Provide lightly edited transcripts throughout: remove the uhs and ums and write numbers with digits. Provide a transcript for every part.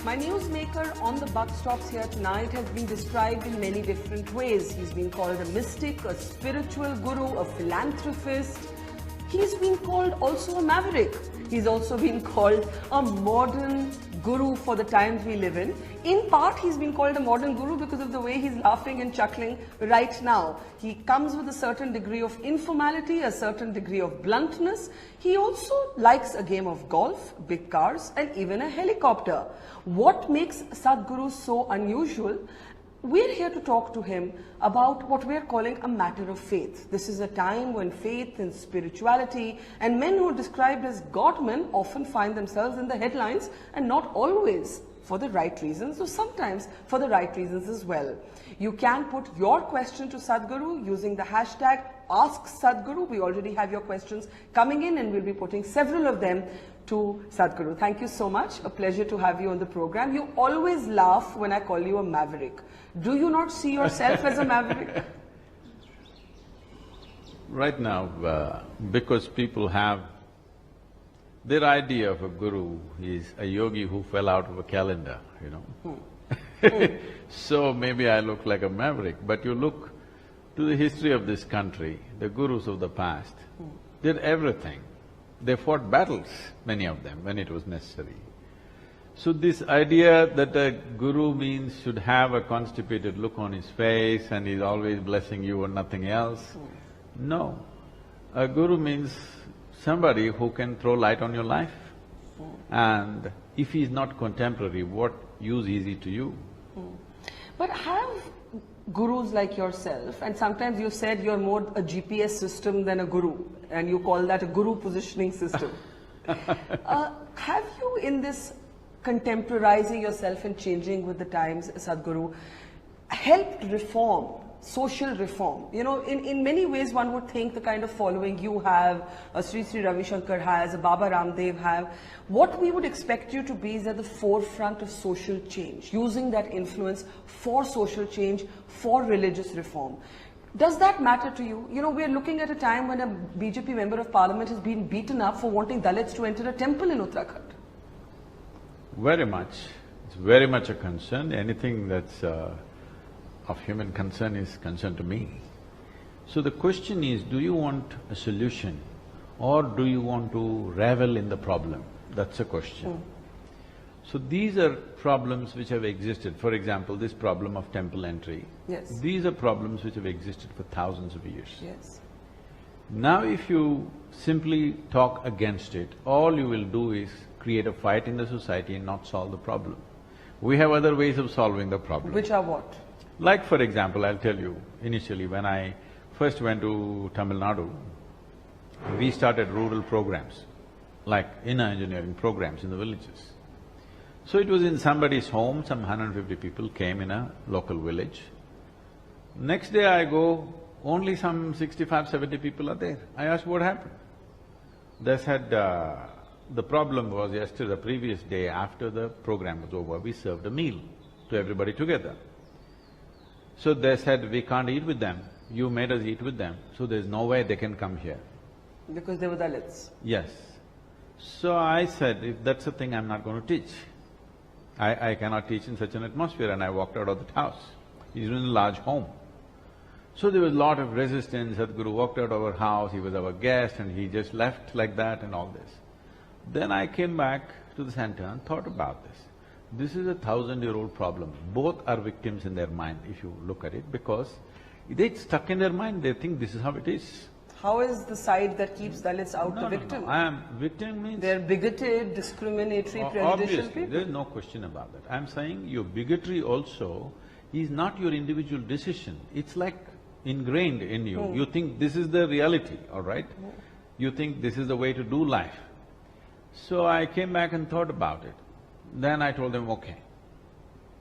My newsmaker on the bus stops here tonight has been described in many different ways. He's been called a mystic, a spiritual guru, a philanthropist. He's been called also a maverick. He's also been called a modern guru for the times we live in. In part, he's been called a modern guru because of the way he's laughing and chuckling right now. He comes with a certain degree of informality, a certain degree of bluntness. He also likes a game of golf, big cars, and even a helicopter. What makes Sadhguru so unusual? We're here to talk to him about what we're calling a matter of faith. This is a time when faith and spirituality and men who are described as God-men often find themselves in the headlines, and not always for the right reasons, so sometimes for the right reasons as well. You can put your question to Sadhguru using the hashtag #AskSadhguru. We already have your questions coming in and we'll be putting several of them to Sadhguru. Thank you so much. A pleasure to have you on the program. You always laugh when I call you a maverick. Do you not see yourself as a maverick? Right now, because people have their idea of a guru is a yogi who fell out of a calendar, you know. So maybe I look like a maverick, but you look to the history of this country, the gurus of the past did everything. They fought battles, many of them, when it was necessary. So this idea that a guru means should have a constipated look on his face and he's always blessing you and nothing else, no. A guru means somebody who can throw light on your life. And if he's not contemporary, what use is he to you? But have gurus like yourself, and sometimes you said you're more a GPS system than a guru, and you call that a guru positioning system. Have you, in this contemporizing yourself and changing with the times, Sadhguru, helped reform, social reform? You know, in many ways one would think the kind of following you have, Sri Sri Ravi Shankar has, Baba Ramdev have, what we would expect you to be is at the forefront of social change, using that influence for social change, for religious reform. Does that matter to you? You know, we're looking at a time when a BJP member of parliament has been beaten up for wanting Dalits to enter a temple in Uttarakhand. Very much. It's very much a concern. Anything that's of human concern is concern to me. So the question is, do you want a solution or do you want to revel in the problem? That's a question. So these are problems which have existed. For example, this problem of temple entry. Yes. These are problems which have existed for thousands of years. Yes. Now if you simply talk against it, all you will do is create a fight in the society and not solve the problem. We have other ways of solving the problem. Which are what? Like for example, I'll tell you, initially when I first went to Tamil Nadu, we started rural programs, like inner engineering programs in the villages. So it was in somebody's home, some 150 people came in a local village. Next day I go, only some 65, 70 people are there. I asked what happened. They said, the problem was yesterday, the previous day after the program was over, we served a meal to everybody together. So they said, we can't eat with them, you made us eat with them, so there's no way they can come here. Because they were Dalits? Yes. So I said, if that's the thing, I'm not going to teach. I cannot teach in such an atmosphere, and I walked out of that house. He's in a large home. So there was a lot of resistance. Sadhguru walked out of our house, he was our guest and he just left like that and all this. Then I came back to the center and thought about this. This is a 1,000-year-old problem. Both are victims in their mind, if you look at it, because it's stuck in their mind, they think this is how it is. How is the side that keeps Dalits out the victim? Victim means… They're bigoted, discriminatory, prejudicial Obviously, people. there's no question about that. I'm saying your bigotry also is not your individual decision, it's like ingrained in you. You think this is the reality, all right? You think this is the way to do life. So I came back and thought about it. Then I told them, okay,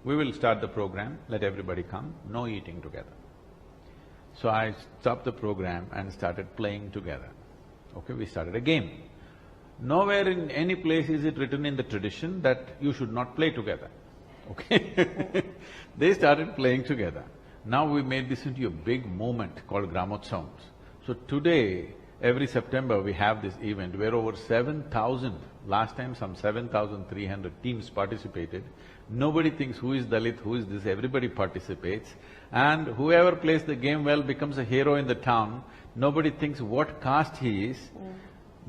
we will start the program, let everybody come, no eating together. So I stopped the program and started playing together. Okay, we started a game. Nowhere in any place is it written in the tradition that you should not play together, okay? They started playing together. Now we made this into a big movement called Gramotsavams. So today, every September we have this event where over 7,000, last time some 7,300 teams participated. Nobody thinks who is Dalit, who is this, everybody participates. And whoever plays the game well becomes a hero in the town. Nobody thinks what caste he is.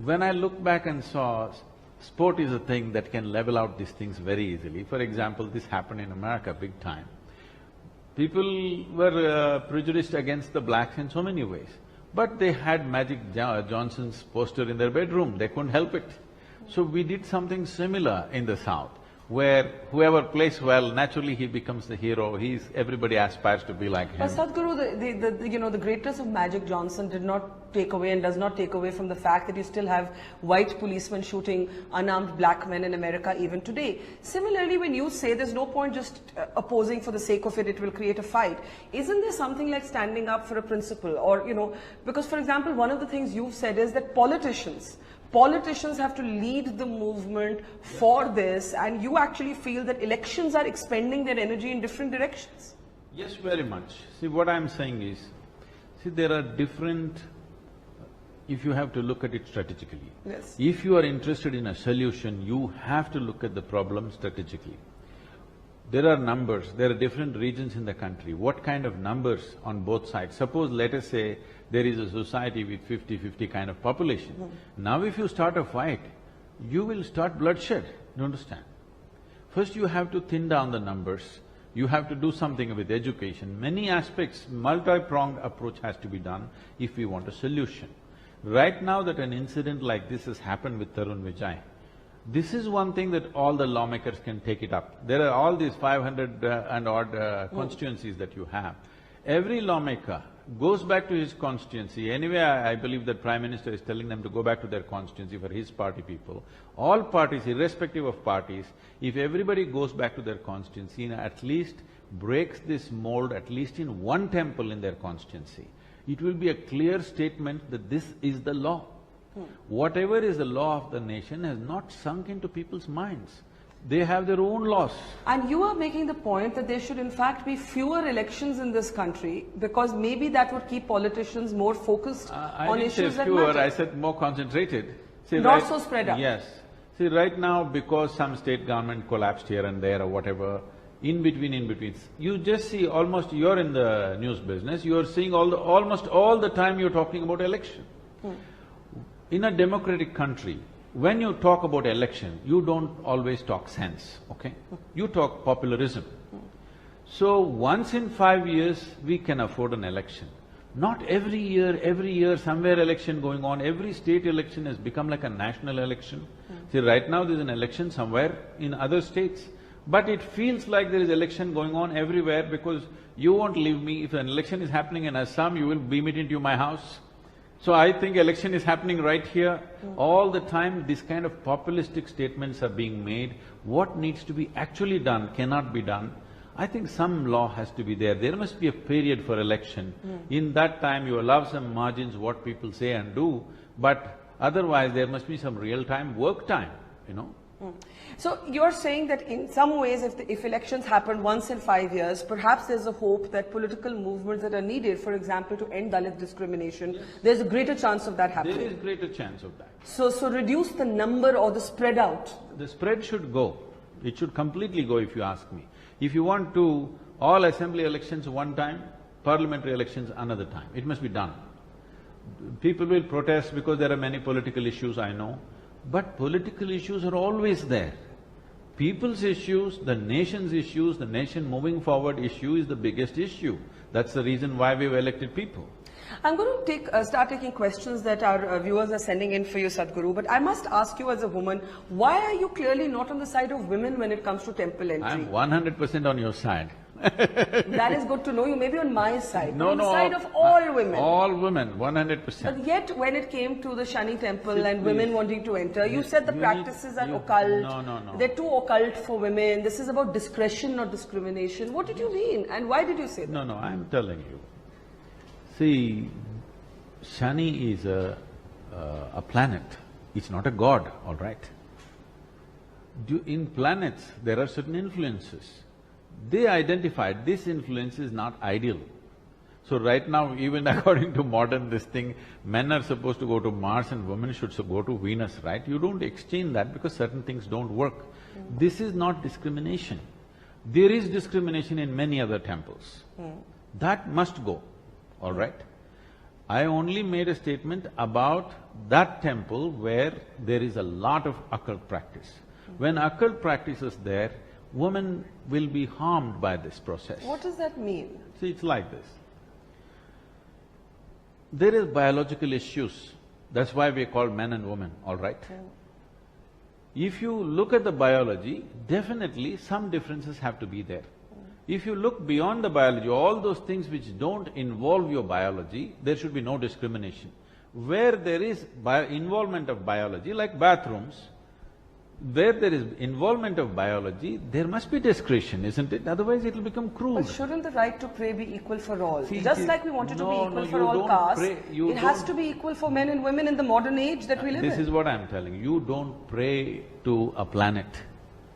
When I look back and saw, sport is a thing that can level out these things very easily. For example, this happened in America big time. People were prejudiced against the blacks in so many ways. But they had Magic Johnson's poster in their bedroom, they couldn't help it. So we did something similar in the South, where whoever plays well, naturally he becomes the hero, everybody aspires to be like him. But Sadhguru, the greatness of Magic Johnson did not take away and does not take away from the fact that you still have white policemen shooting unarmed black men in America even today. Similarly, when you say there's no point just opposing for the sake of it, it will create a fight, isn't there something like standing up for a principle? Or, because for example, one of the things you've said is that politicians have to lead the movement for this, and you actually feel that elections are expending their energy in different directions. Yes, very much. See, what I'm saying is, there are different… if you have to look at it strategically. Yes. If you are interested in a solution, you have to look at the problem strategically. There are numbers, there are different regions in the country. What kind of numbers on both sides? Suppose, let us say, there is a society with 50-50 kind of population. Now if you start a fight, you will start bloodshed, you understand? First you have to thin down the numbers, you have to do something with education. Many aspects, multi-pronged approach has to be done if we want a solution. Right now that an incident like this has happened with Tarun Vijay, this is one thing that all the lawmakers can take it up. There are all these 500 and odd constituencies that you have. Every lawmaker goes back to his constituency. Anyway, I believe that Prime Minister is telling them to go back to their constituency for his party people. All parties, irrespective of parties, if everybody goes back to their constituency and at least breaks this mold, at least in one temple in their constituency, it will be a clear statement that this is the law. Whatever is the law of the nation has not sunk into people's minds. They have their own laws. And you are making the point that there should in fact be fewer elections in this country because maybe that would keep politicians more focused on issues that matter. I said more concentrated. See, not so spread out. Yes. See, right now, because some state government collapsed here and there or whatever, in between, you just see almost… you're in the news business, you're seeing almost all the time you're talking about election. In a democratic country, when you talk about election, you don't always talk sense, okay? You talk popularism. So, once in 5 years, we can afford an election. Not every year, somewhere election going on, every state election has become like a national election. See, right now there's an election somewhere in other states, but it feels like there is election going on everywhere because you won't leave me. If an election is happening in Assam, you will beam it into my house. So I think election is happening right here. All the time these kind of populistic statements are being made. What needs to be actually done cannot be done. I think some law has to be there. There must be a period for election. In that time you allow some margins what people say and do, but otherwise there must be some real-time work time, So you're saying that in some ways if elections happen once in 5 years, perhaps there's a hope that political movements that are needed, for example, to end Dalit discrimination, there's a greater chance of that happening. There is greater chance of that. So reduce the number or the spread out. The spread should go. It should completely go if you ask me. If you want to, all assembly elections one time, parliamentary elections another time, it must be done. People will protest because there are many political issues, I know, but political issues are always there. People's issues, the nation's issues, the nation moving forward issue is the biggest issue. That's the reason why we've elected people. I'm going to start taking questions that our viewers are sending in for you, Sadhguru, but I must ask you as a woman, why are you clearly not on the side of women when it comes to temple entry? I'm 100% on your side. That is good to know. You may be on my side. No, on the side of all women. All women, 100%. But yet, when it came to the Shani temple and women wanting to enter, you said the practices are occult. No. They're too occult for women. This is about discretion, not discrimination. What did you mean? And why did you say that? No, I'm telling you. See, Shani is a planet. It's not a god, all right? In planets, there are certain influences. They identified this influence is not ideal. So right now, even according to modern this thing, men are supposed to go to Mars and women should go to Venus, right? You don't exchange that because certain things don't work. This is not discrimination. There is discrimination in many other temples. That must go, all right? I only made a statement about that temple where there is a lot of occult practice. When occult practice is there, women will be harmed by this process. What does that mean? See, it's like this. There is biological issues, that's why we are called men and women, all right? If you look at the biology, definitely some differences have to be there. If you look beyond the biology, all those things which don't involve your biology, there should be no discrimination. Where there is involvement of biology, like bathrooms, where there is involvement of biology, there must be discretion, isn't it? Otherwise it'll become crude. But shouldn't the right to pray be equal for all? See, Just like we wanted to be equal for all castes, it has to be equal for men and women in the modern age that we live in. This is what I'm telling you. You don't pray to a planet.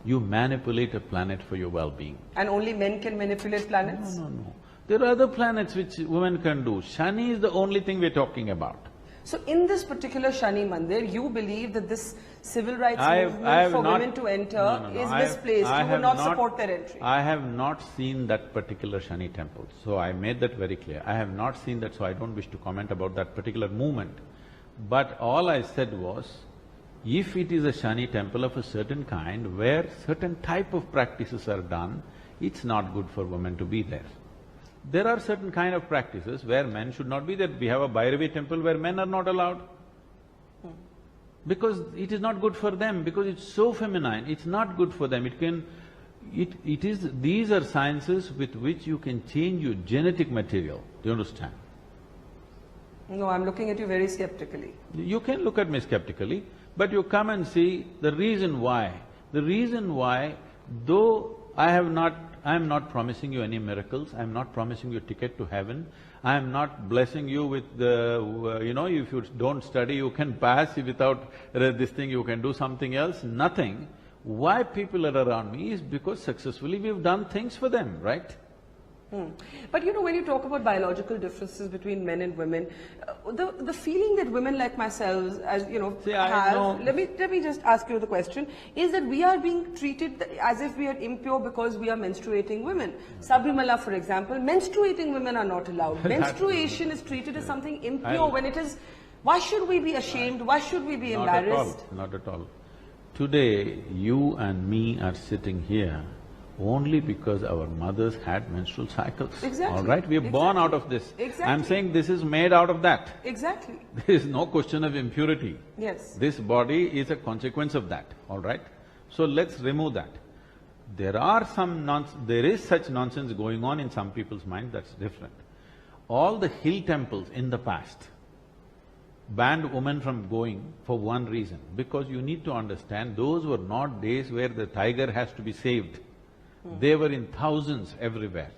You manipulate a planet for your well-being. And only men can manipulate planets? No. There are other planets which women can do. Shani is the only thing we're talking about. So in this particular Shani Mandir, you believe that this civil rights movement for women to enter is misplaced, you would not support their entry? I have not seen that particular Shani temple, so I made that very clear. I have not seen that, so I don't wish to comment about that particular movement. But all I said was, if it is a Shani temple of a certain kind, where certain type of practices are done, it's not good for women to be there. There are certain kind of practices where men should not be there. We have a Bhairavi temple where men are not allowed. Because it is not good for them, because it's so feminine, it's not good for them. These are sciences with which you can change your genetic material. Do you understand? No, I'm looking at you very skeptically. You can look at me skeptically, but you come and see the reason why. The reason why, though I am not promising you any miracles, I am not promising you a ticket to heaven, I am not blessing you with the… if you don't study, you can pass, without this thing you can do something else, nothing. Why people are around me is because successfully we've done things for them, right? But when you talk about biological differences between men and women, the feeling that women like myself, as have… Let me just ask you the question, is that we are being treated as if we are impure because we are menstruating women. Sabrimala, for example, menstruating women are not allowed. Menstruation is treated as something impure when it is… Why should we be ashamed? Why should we be embarrassed? Not at all. Today, you and me are sitting here only because our mothers had menstrual cycles. Exactly. All right? We are born out of this. Exactly. I'm saying this is made out of that. Exactly. There is no question of impurity. Yes. This body is a consequence of that, all right? So let's remove that. There is such nonsense going on in some people's mind, that's different. All the hill temples in the past banned women from going for one reason, because you need to understand, those were not days where the tiger has to be saved. They were in thousands everywhere.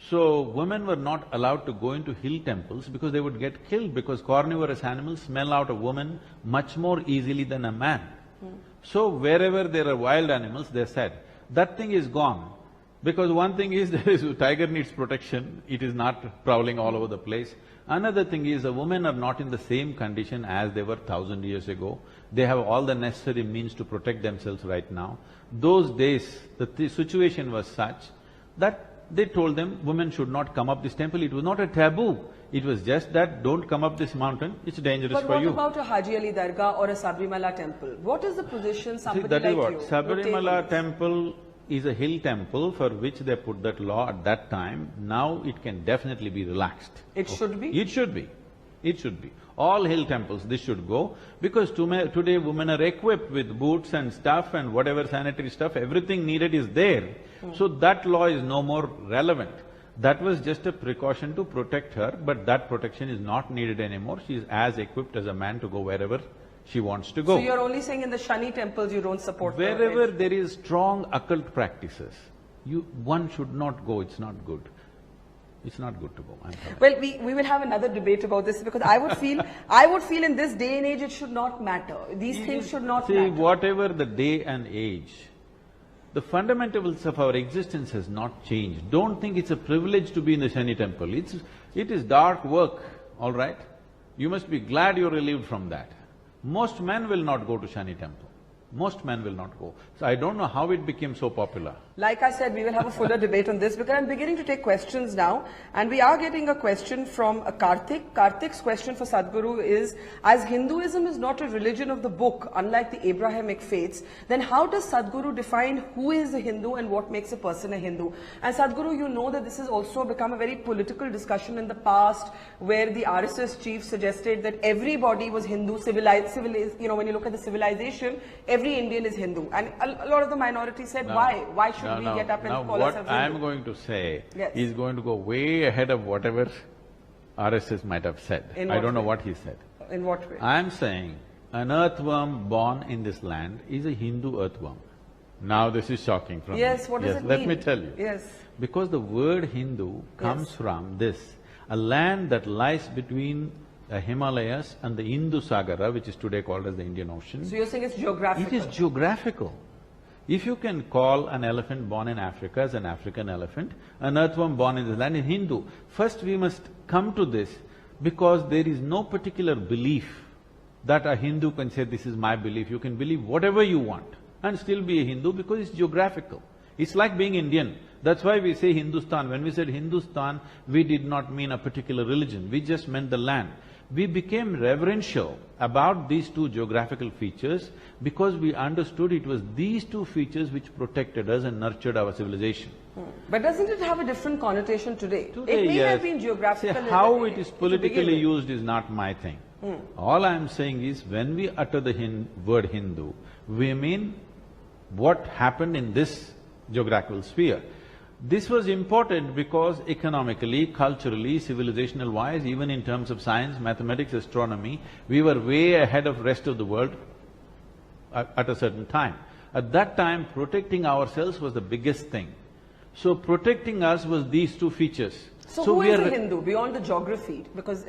So, women were not allowed to go into hill temples because they would get killed, because carnivorous animals smell out a woman much more easily than a man. So, wherever there are wild animals, they said, that thing is gone. Because one thing is, tiger needs protection, it is not prowling all over the place. Another thing is, the women are not in the same condition as they were 1,000 years ago. They have all the necessary means to protect themselves right now. Those days, the situation was such that they told them, women should not come up this temple. It was not a taboo. It was just that, don't come up this mountain, it's dangerous for you. But what about a Haji Ali Dargah or a Sabrimala temple? What is the position somebody like you… Sabrimala temple is a hill temple for which they put that law at that time. Now it can definitely be relaxed. It should be? It should be. It should be. All hill temples, this should go, because today women are equipped with boots and stuff and whatever sanitary stuff, everything needed is there. So that law is no more relevant. That was just a precaution to protect her, but that protection is not needed anymore. She is as equipped as a man to go wherever she wants to go. So you're only saying in the Shani temples you don't support… Wherever there is strong occult practices, one should not go, it's not good. It's not good to go, I'm sorry. Well, we will have another debate about this, because I would feel in this day and age it should not matter. These things should not matter. See, whatever the day and age, The fundamentals of our existence has not changed. Don't think it's a privilege to be in the Shani temple. It is dark work, all right? You must be glad you're relieved from that. Most men will not go to Shani temple. Most men will not go. So I don't know how it became so popular. Like I said, we will have a fuller debate on this because I'm beginning to take questions now, and we are getting a question from Karthik. Karthik's question for Sadhguru is, as Hinduism is not a religion of the book, unlike the Abrahamic faiths, then how does Sadhguru define who is a Hindu and what makes a person a Hindu? And Sadhguru, you know that this has also become a very political discussion in the past, where the RSS chief suggested that everybody was Hindu, civilized, you know, when you look at the civilization, every Indian is Hindu. And a lot of the minority said, why? Why should we get up and call ourselves Hindu? What I'm going to say Yes. is going to go way ahead of whatever RSS might have said. I don't know what he said. In what way? I'm saying an earthworm born in this land is a Hindu earthworm. Now this is shocking from me. Yes, what does it mean? Let me tell you. Yes. Because the word Hindu comes from this, a land that lies between the Himalayas and the Hindu Sagara, which is today called as the Indian Ocean. So you're saying it's geographical? It is geographical. If you can call an elephant born in Africa as an African elephant, an earthworm born in this land is Hindu. First we must come to this because there is no particular belief that a Hindu can say, this is my belief. You can believe whatever you want and still be a Hindu because it's geographical. It's like being Indian. That's why we say Hindustan. When we said Hindustan, we did not mean a particular religion, we just meant the land. We became reverential about these two geographical features because we understood it was these two features which protected us and nurtured our civilization. But doesn't it have a different connotation today? Today, it may yes. have been geographical. See, how it is politically used is not my thing. All I am saying is, when we utter the word Hindu, we mean what happened in this geographical sphere. This was important because economically, culturally, civilizational-wise, even in terms of science, mathematics, astronomy, we were way ahead of rest of the world at a certain time. At that time, protecting ourselves was the biggest thing. So protecting us was these two features. So who is a Hindu beyond the geography? Because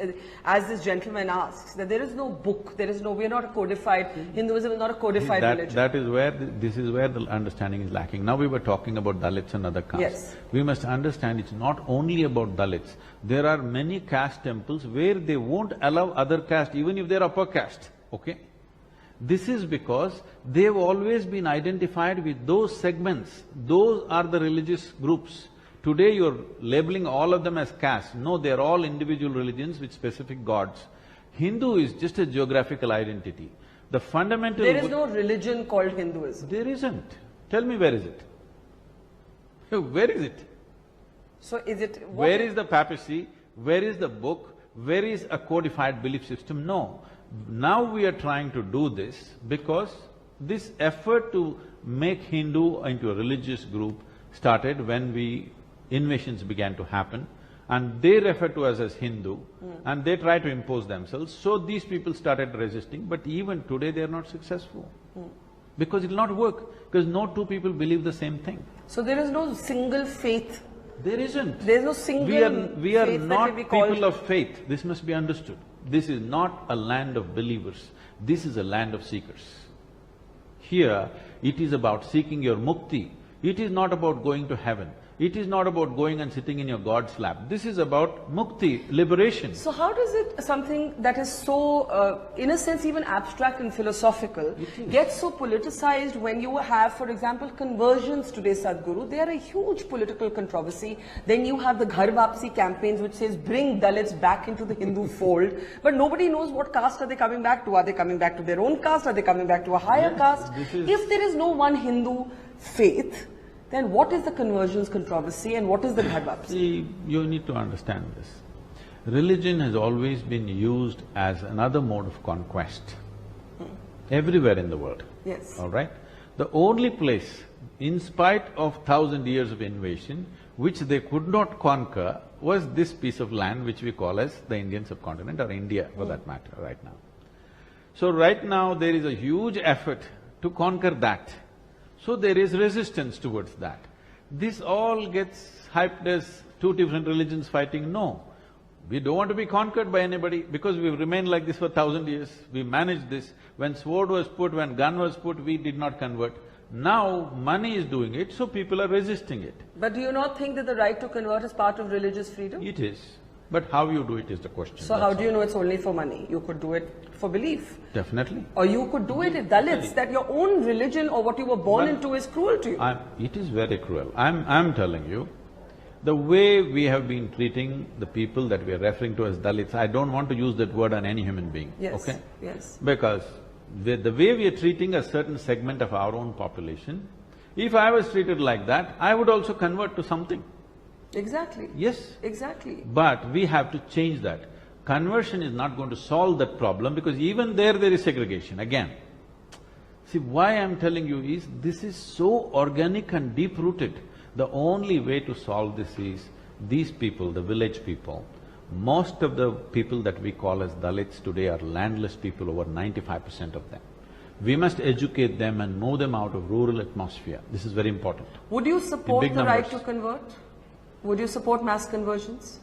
as this gentleman asks, that there is no book, we're not a codified, Hinduism is not a codified religion. That is where, this is where the understanding is lacking. Now we were talking about Dalits and other castes. Yes. We must understand it's not only about Dalits. There are many caste temples where they won't allow other caste, even if they're upper caste, okay? This is because they've always been identified with those segments. Those are the religious groups. Today you're labeling all of them as castes. No, they're all individual religions with specific gods. Hindu is just a geographical identity. The fundamental… There is no religion called Hinduism. There isn't. Tell me, where is it? Where is it? So is it… Where is the papacy? Where is the book? Where is a codified belief system? No. Now we are trying to do this because this effort to make Hindu into a religious group started when invasions began to happen, and they refer to us as Hindu, and they try to impose themselves. So these people started resisting, but even today they are not successful. Because it'll not work, because no two people believe the same thing. So there is no single faith? There isn't. There is no single We are faith not that will be called… people of faith. This must be understood. This is not a land of believers. This is a land of seekers. Here, it is about seeking your mukti. It is not about going to heaven. It is not about going and sitting in your God's lap. This is about mukti, liberation. So how does it, something that is so, in a sense even abstract and philosophical, get so politicized when you have, for example, conversions today, Sadhguru? They are a huge political controversy. Then you have the Ghar Vapsi campaigns which says bring Dalits back into the Hindu fold. But nobody knows what caste are they coming back to. Are they coming back to their own caste? Are they coming back to a higher caste? If there is no one Hindu faith, then what is the conversions controversy and what is the Ghar Vapsi? See, you need to understand this. Religion has always been used as another mode of conquest, everywhere in the world. Yes. All right? The only place, in spite of 1,000 years of invasion, which they could not conquer was this piece of land which we call as the Indian subcontinent, or India for that matter, right now. So right now there is a huge effort to conquer that. So there is resistance towards that. This all gets hyped as two different religions fighting. No, we don't want to be conquered by anybody because we've remained like this for 1,000 years. We managed this. When sword was put, when gun was put, we did not convert. Now money is doing it, so people are resisting it. But do you not think that the right to convert is part of religious freedom? It is. But how you do it is the question. So how do you know it's only for money? You could do it for belief. Definitely. Or you could do it if Dalits, that your own religion or what you were born into is cruel to you. It is very cruel. I'm telling you, the way we have been treating the people that we are referring to as Dalits, I don't want to use that word on any human being, Yes, okay? yes. Because the way we are treating a certain segment of our own population, if I was treated like that, I would also convert to something. Exactly. Yes. Exactly. But we have to change that. Conversion is not going to solve that problem because even there is segregation, again. See, why I'm telling you is, this is so organic and deep-rooted. The only way to solve this is, these people, the village people, most of the people that we call as Dalits today are landless people, over 95% of them. We must educate them and move them out of rural atmosphere. This is very important. Would you support big the right numbers. to convert? Would you support mass conversions?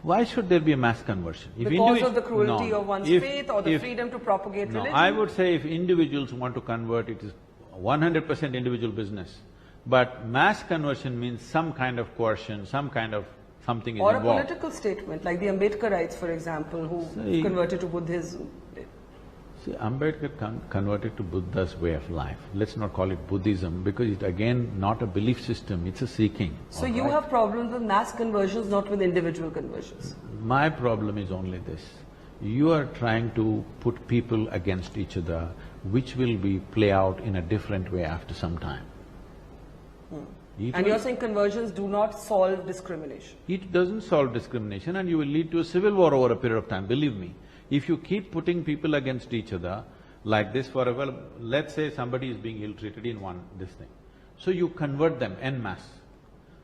Why should there be a mass conversion? Because of the cruelty No. of one's If- faith or the if- freedom to propagate No, religion? I would say if individuals want to convert, it is 100% individual business. But mass conversion means some kind of coercion, some kind of something is Or a involved. political statement, like the Ambedkarites, for example, who See- converted to Buddhism. See, Ambedkar converted to Buddha's way of life. Let's not call it Buddhism because it's again not a belief system, it's a seeking. So all you right? have problems with mass conversions, not with individual conversions. My problem is only this. You are trying to put people against each other, which will be play out in a different way after some time. It And will- you're saying conversions do not solve discrimination. It doesn't solve discrimination and you will lead to a civil war over a period of time, believe me. If you keep putting people against each other like this for a while, let's say somebody is being ill-treated in this thing. So you convert them en masse.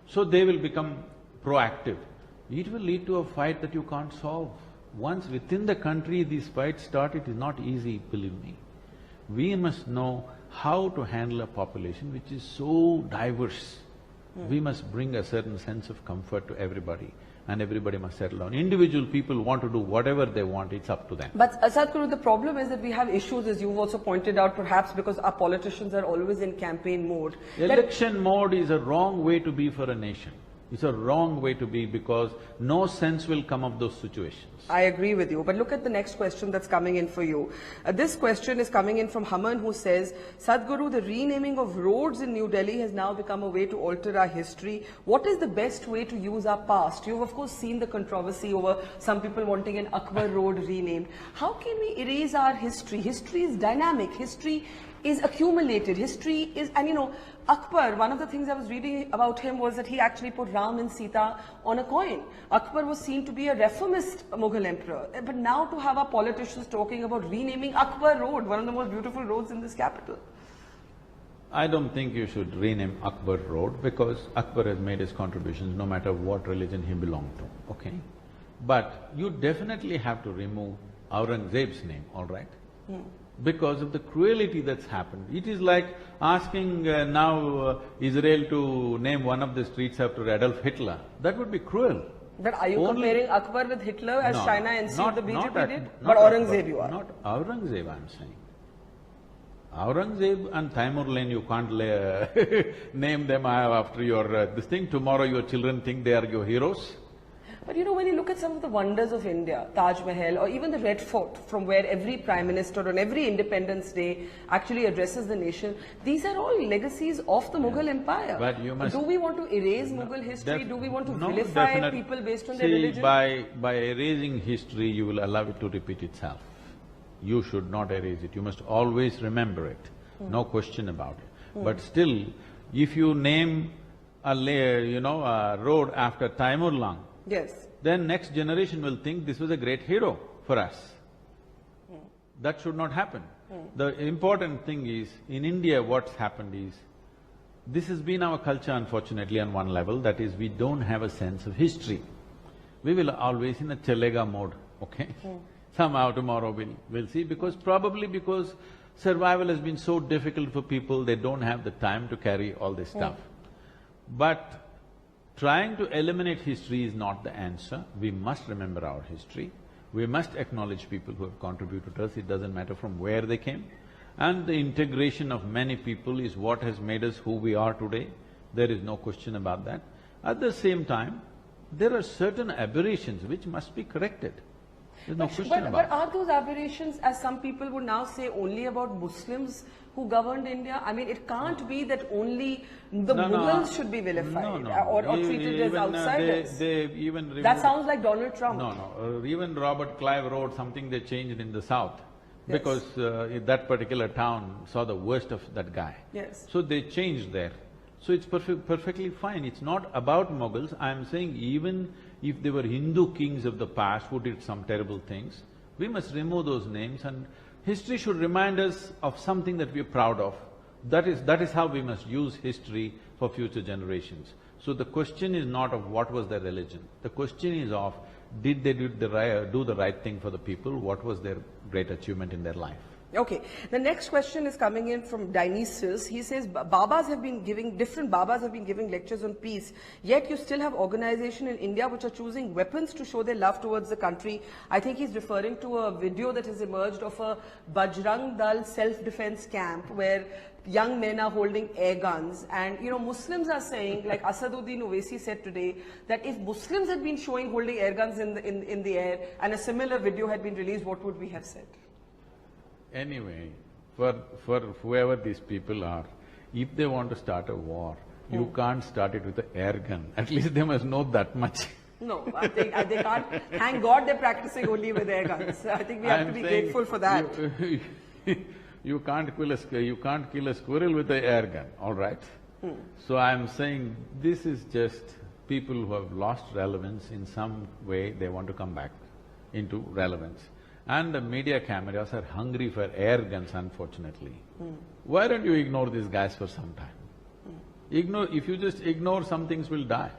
So they will become proactive. It will lead to a fight that you can't solve. Once within the country these fights start, it is not easy, believe me. We must know how to handle a population which is so diverse. We must bring a certain sense of comfort to everybody and everybody must settle down. Individual people want to do whatever they want, it's up to them. But Sadhguru, the problem is that we have issues, as you've also pointed out, perhaps because our politicians are always in campaign mode. that- Election mode is a wrong way to be for a nation. It's a wrong way to be because no sense will come of those situations. I agree with you, but look at the next question that's coming in for you. This question is coming in from Haman, who says, Sadhguru, the renaming of roads in New Delhi has now become a way to alter our history. What is the best way to use our past? You've of course seen the controversy over some people wanting an Akbar road renamed. How can we erase our history? History is dynamic, history is accumulated, history is… and you know, Akbar, one of the things I was reading about him was that he actually put Ram and Sita on a coin. Akbar was seen to be a reformist Mughal emperor. But now to have our politicians talking about renaming Akbar Road, one of the most beautiful roads in this capital. I don't think you should rename Akbar Road because Akbar has made his contributions no matter what religion he belonged to, okay? But you definitely have to remove Aurangzeb's name, all right? Because of the cruelty that's happened. It is like asking now Israel to name one of the streets after Adolf Hitler. That would be cruel. But are you Only- comparing Akbar with Hitler as No, China and not- the not BJP at- did? not But Akbar, Aurangzeb you are. Not Aurangzeb, I'm saying. Aurangzeb and Taimur Lane, you can't name them after your this thing. Tomorrow your children think they are your heroes. But you know, when you look at some of the wonders of India, Taj Mahal or even the Red Fort, from where every Prime Minister on every Independence Day actually addresses the nation, these are all legacies of the Mughal Empire. But you must… Do we want to erase Mughal history? Do we want to vilify definite- people based on their See, religion? by erasing history, you will allow it to repeat itself. You should not erase it. You must always remember it. No question about it. But still, if you name a road after Taimur Lang, Yes. then next generation will think this was a great hero for us. That should not happen. The important thing is, in India what's happened is, this has been our culture unfortunately on one level, that is we don't have a sense of history. We will always in a chalega mode, okay? Somehow tomorrow we'll see, probably because survival has been so difficult for people, they don't have the time to carry all this stuff. But trying to eliminate history is not the answer. We must remember our history. We must acknowledge people who have contributed to us, it doesn't matter from where they came. And the integration of many people is what has made us who we are today. There is no question about that. At the same time, there are certain aberrations which must be corrected. There's no question about But are those aberrations, as some people would now say, only about Muslims who governed India? I mean, it can't be that only the Mughals should be vilified or treated as outsiders. That sounds like Donald Trump. No. Even Robert Clive wrote something they changed in the South. Yes. Because that particular town saw the worst of that guy. Yes. So they changed there. So it's perfectly fine. It's not about Mughals. I'm saying even if they were Hindu kings of the past who did some terrible things, we must remove those names, and history should remind us of something that we're proud of. That is how we must use history for future generations. So the question is not of what was their religion. The question is of, did they do the right thing for the people? What was their great achievement in their life? Okay. The next question is coming in from Dionysius. He says, different Babas have been giving lectures on peace, yet you still have organizations in India which are choosing weapons to show their love towards the country. I think he's referring to a video that has emerged of a Bajrang Dal self-defense camp where young men are holding air guns, and Muslims are saying, like Asaduddin Owaisi said today, that if Muslims had been showing holding air guns in the air and a similar video had been released, what would we have said? Anyway, for whoever these people are, if they want to start a war, you can't start it with an air gun. At least they must know that much. No, I think they can't. Thank God they're practicing only with air guns. I think we have to be grateful for that. You can't kill a squirrel with an air gun, all right? So I'm saying this is just people who have lost relevance in some way, they want to come back into relevance. And the media cameras are hungry for air guns, unfortunately. Why don't you ignore these guys for some time? If you just ignore, some things will die.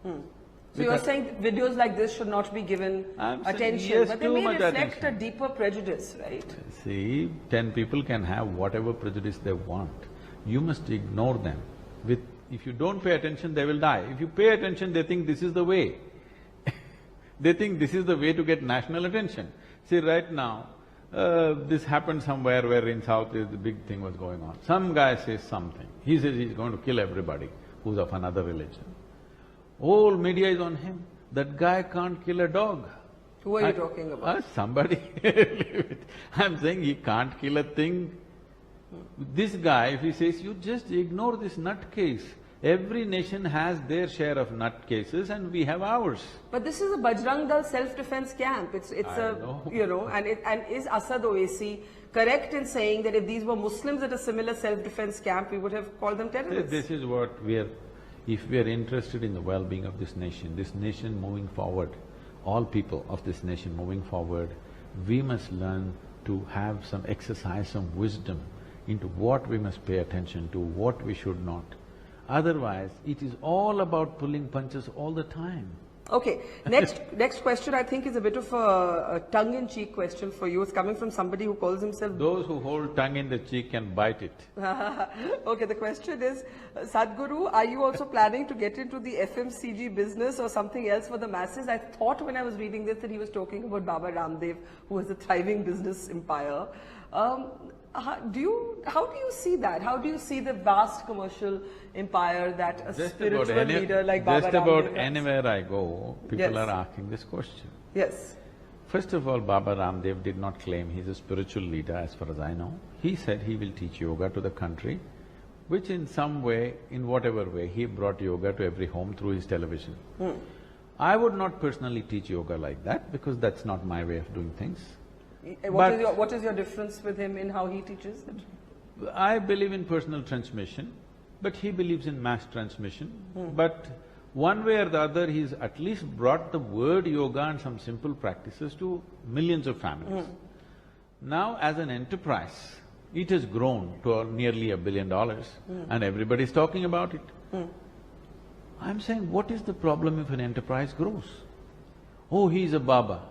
So you're saying videos like this should not be given attention, yes, but they may reflect attention. a deeper prejudice, right? See, 10 people can have whatever prejudice they want. You must ignore them. If you don't pay attention, they will die. If you pay attention, they think this is the way. They think this is the way to get national attention. See, right now, this happened somewhere where in South the big thing was going on. Some guy says something. He says he's going to kill everybody who's of another religion. Whole media is on him. That guy can't kill a dog. Who are you talking about? Somebody. I'm saying he can't kill a thing. This guy, if he says, you just ignore this nutcase. Every nation has their share of nutcases and we have ours. But this is a Bajrang Dal self-defense camp. It's and is Asad Owaisi correct in saying that if these were Muslims at a similar self-defense camp, we would have called them terrorists? This is what if we are interested in the well-being of this nation moving forward, all people of this nation moving forward, we must learn to have some exercise, some wisdom into what we must pay attention to, what we should not. Otherwise, it is all about pulling punches all the time. Okay, next question I think is a bit of a tongue-in-cheek question for you. It's coming from somebody who calls himself… Those who hold tongue in the cheek can bite it. Okay, the question is, Sadhguru, are you also planning to get into the FMCG business or something else for the masses? I thought when I was reading this that he was talking about Baba Ramdev, who has a thriving business empire. How do you see that? How do you see the vast commercial empire that a spiritual leader like Baba Ramdev Just about anywhere I go, people are asking this question. Yes. First of all, Baba Ramdev did not claim he's a spiritual leader as far as I know. He said he will teach yoga to the country, which in some way, in whatever way, he brought yoga to every home through his television. I would not personally teach yoga like that because that's not my way of doing things. What is your difference with him in how he teaches it? I believe in personal transmission, but he believes in mass transmission. But one way or the other, he's at least brought the word yoga and some simple practices to millions of families. Now, as an enterprise, it has grown to nearly $1 billion and everybody's talking about it. I'm saying, what is the problem if an enterprise grows? Oh, he's a Baba.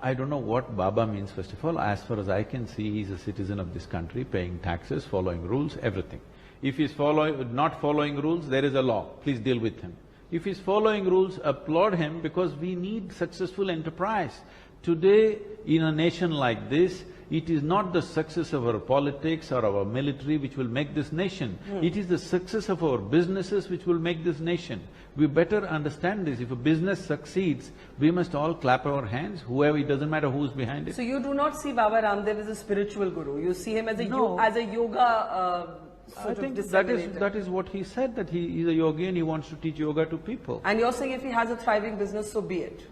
I don't know what Baba means, first of all. As far as I can see, he's a citizen of this country, paying taxes, following rules, everything. If he's not following rules, there is a law, please deal with him. If he's following rules, applaud him because we need successful enterprise. Today, in a nation like this, it is not the success of our politics or our military which will make this nation. It is the success of our businesses which will make this nation. We better understand this. If a business succeeds, we must all clap our hands, whoever, it doesn't matter who's behind it. So you do not see Baba Ramdev as a spiritual guru, you see him as a, No. as a yoga I think that is what he said, that he is a yogi and he wants to teach yoga to people. And you're saying if he has a thriving business, so be it.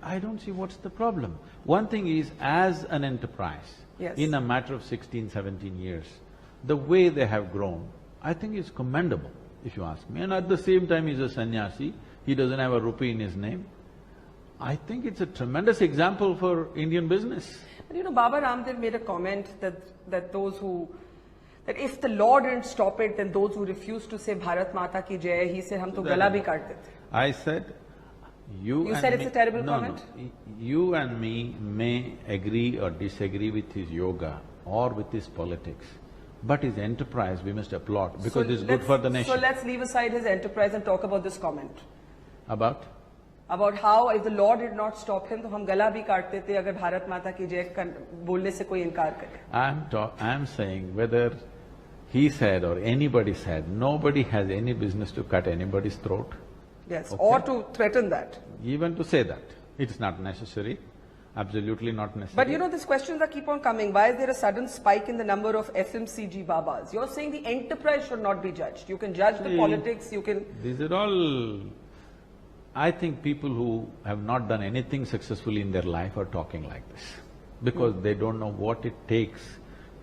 I don't see what's the problem. One thing is, as an enterprise, Yes. in a matter of 16, 17 years, the way they have grown, I think is commendable, if you ask me. And at the same time, he's a sannyasi, he doesn't have a rupee in his name. I think it's a tremendous example for Indian business. But you know, Baba Ramdev made a comment that if the law didn't stop it, then those who refused to say Bharat Mata ki Jai, he said, hum to gala bhi kaat dete. I said, you said it's a terrible no, comment? No, you and me may agree or disagree with his yoga or with his politics, but his enterprise we must applaud because it's good for the nation. So let's leave aside his enterprise and talk about this comment. About how if the law did not stop him, तो हम गला भी काटते थे अगर भारत माता की जय बोलने से कोई इनकार करे. I'm saying whether he said or anybody said, nobody has any business to cut anybody's throat. Yes, Okay. or to threaten that. Even to say that, it's not necessary, absolutely not necessary. But you know, these questions are keep on coming. Why is there a sudden spike in the number of FMCG Babas? You're saying the enterprise should not be judged. You can judge the politics, you can… These are all… I think people who have not done anything successfully in their life are talking like this, because they don't know what it takes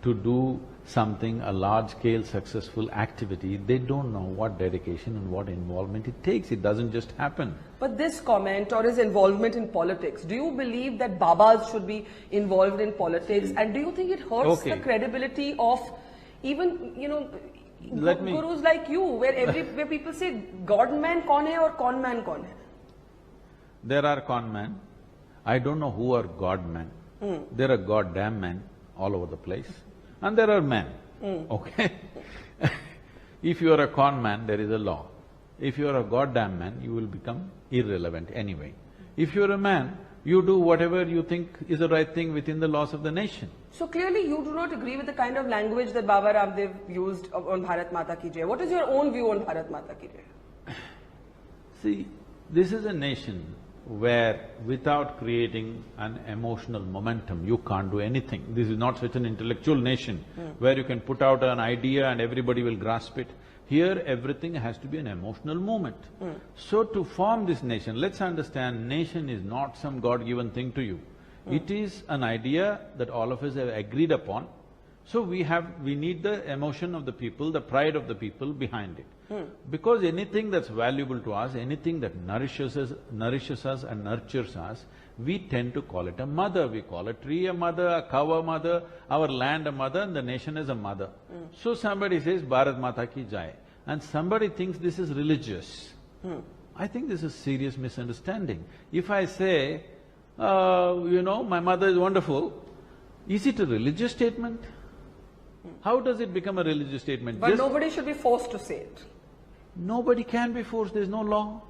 to do something, a large-scale successful activity. They don't know what dedication and what involvement it takes. It doesn't just happen. But this comment or his involvement in politics, do you believe that Babas should be involved in politics? And do you think it hurts the credibility of even, you know, gurus like you, where people say, God man kaun hai or con man kaun hai? There are con men. I don't know who are God men. There are goddamn men all over the place. And there are men, okay? If you are a con man, there is a law. If you are a goddamn man, you will become irrelevant anyway. If you are a man, you do whatever you think is the right thing within the laws of the nation. So clearly you do not agree with the kind of language that Baba Ramdev used on Bharat Mata ki Jai. What is your own view on Bharat Mata ki Jai? See, this is a nation where without creating an emotional momentum, you can't do anything. This is not such an intellectual nation where you can put out an idea and everybody will grasp it. Here, everything has to be an emotional movement. So to form this nation, let's understand, nation is not some God-given thing to you. It is an idea that all of us have agreed upon. So we need the emotion of the people, the pride of the people behind it. Because anything that's valuable to us, anything that nourishes us and nurtures us, we tend to call it a mother. We call a tree a mother, a cow a mother, our land a mother, and the nation as a mother. So somebody says, Bharat Mata ki Jai, and somebody thinks this is religious. I think this is serious misunderstanding. If I say, you know, my mother is wonderful, is it a religious statement? How does it become a religious statement? But nobody should be forced to say it. Nobody can be forced, there's no law.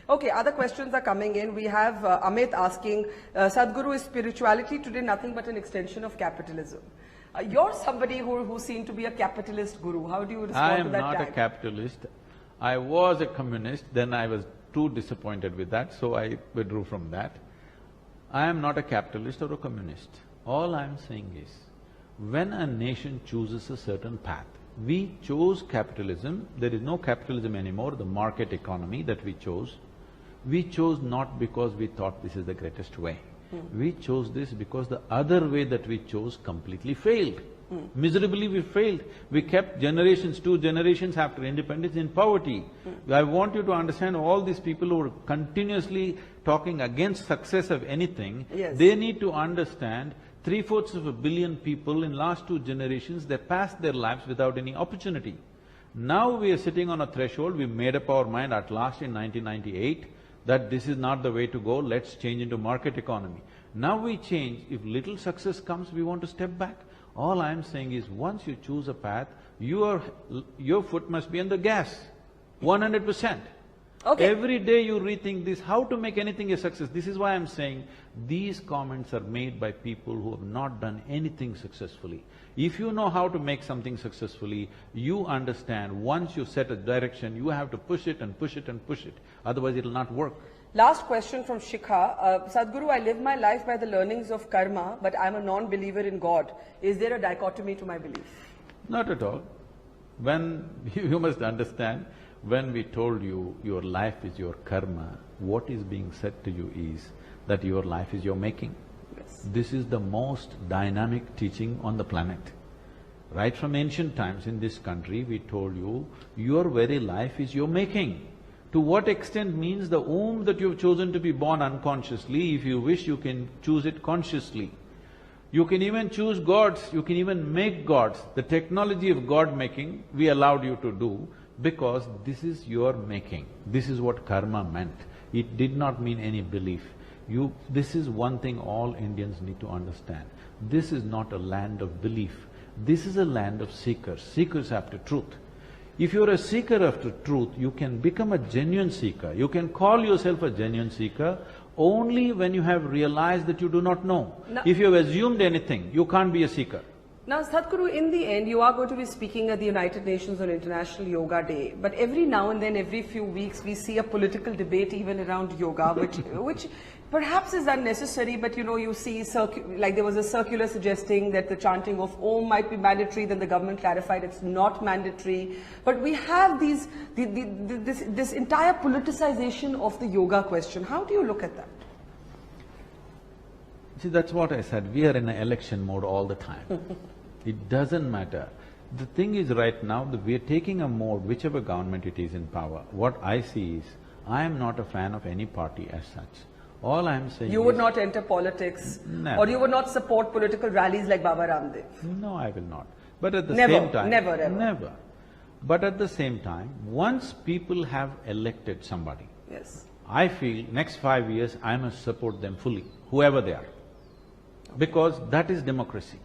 Okay, other questions are coming in. We have Amit asking, Sadhguru, is spirituality today nothing but an extension of capitalism? You're somebody who seemed to be a capitalist guru. How do you respond to that tag? I am not a capitalist. I was a communist, then I was too disappointed with that, so I withdrew from that. I am not a capitalist or a communist. All I am saying is, when a nation chooses a certain path, we chose capitalism, there is no capitalism anymore, the market economy that we chose not because we thought this is the greatest way. We chose this because the other way that we chose completely failed. Miserably we failed. We kept generations, 2 generations after independence in poverty. I want you to understand, all these people who are continuously talking against success of anything, they need to understand 3/4 of a billion people in last 2 generations, they passed their lives without any opportunity. Now we are sitting on a threshold, we made up our mind at last in 1998 that this is not the way to go, let's change into market economy. Now we change, if little success comes, we want to step back. All I am saying is, once you choose a path, your foot must be on the gas, 100%. Okay. Every day you rethink this, how to make anything a success. This is why I'm saying these comments are made by people who have not done anything successfully. If you know how to make something successfully, you understand once you set a direction, you have to push it and push it and push it, otherwise it'll not work. Last question from Shikha. Sadhguru, I live my life by the learnings of karma, but I'm a non-believer in God. Is there a dichotomy to my belief? Not at all. When… you must understand, when we told you your life is your karma, what is being said to you is that your life is your making. Yes. This is the most dynamic teaching on the planet. Right from ancient times in this country, we told you, your very life is your making. To what extent means the womb that you've chosen to be born unconsciously, if you wish, you can choose it consciously. You can even choose gods, you can even make gods. The technology of God making, we allowed you to do, because this is your making. This is what karma meant. It did not mean any belief. This is one thing all Indians need to understand. This is not a land of belief. This is a land of seekers, seekers after truth. If you're a seeker after truth, you can become a genuine seeker. You can call yourself a genuine seeker only when you have realized that you do not know. If you have assumed anything, you can't be a seeker. Now, Sadhguru, in the end, you are going to be speaking at the United Nations on International Yoga Day. But every now and then, every few weeks, we see a political debate even around yoga, which perhaps is unnecessary, but you know, you see, like there was a circular suggesting that the chanting of Om might be mandatory, then the government clarified it's not mandatory. But we have this entire politicization of the yoga question. How do you look at that? See, that's what I said, we are in an election mode all the time. It doesn't matter. The thing is, right now, we are taking a mode, whichever government it is in power. What I see is, I am not a fan of any party as such. All I am saying You would not enter politics, Never. or you would not support political rallies like Baba Ramdev? No, I will not. But at the Never, same time… never, ever. Never. But at the same time, once people have elected somebody, Yes. I feel next 5 years I must support them fully, whoever they are. Because that is democracy.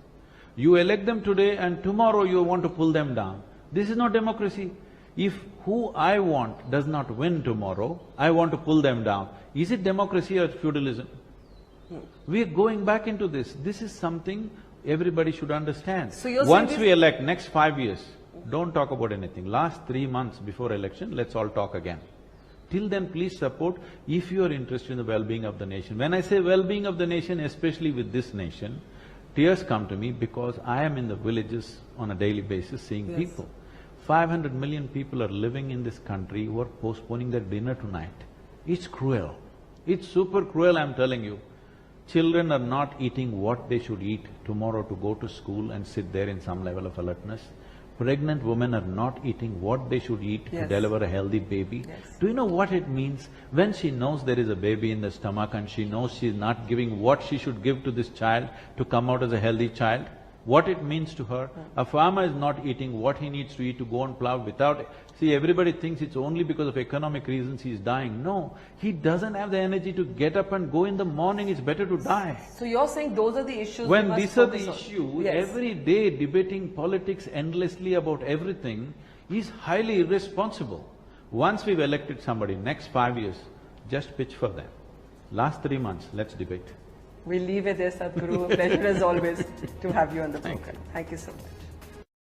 You elect them today and tomorrow you want to pull them down. This is not democracy. If who I want does not win tomorrow, I want to pull them down. Is it democracy or feudalism? We are going back into this. This is something everybody should understand. So you're Once saying we elect, next 5 years, don't talk about anything. Last 3 months before election, let's all talk again. Till then, please support if you are interested in the well-being of the nation. When I say well-being of the nation, especially with this nation, tears come to me because I am in the villages on a daily basis seeing Yes. people. 500 million people are living in this country who are postponing their dinner tonight. It's cruel. It's super cruel, I'm telling you. Children are not eating what they should eat tomorrow to go to school and sit there in some level of alertness. Pregnant women are not eating what they should eat to Yes. deliver a healthy baby. Yes. Do you know what it means? When she knows there is a baby in the stomach and she knows she is not giving what she should give to this child to come out as a healthy child, what it means to her. A farmer is not eating what he needs to eat to go and plow without… See, everybody thinks it's only because of economic reasons he's dying. No, he doesn't have the energy to get up and go in the morning, it's better to die. So you're saying those are the issues When we must these are the focus on. issues, Yes. every day debating politics endlessly about everything is highly irresponsible. Once we've elected somebody, next 5 years, just pitch for them. Last 3 months, let's debate. We'll leave it there, Sadhguru. A pleasure as always to have you on the program. Thank you so much.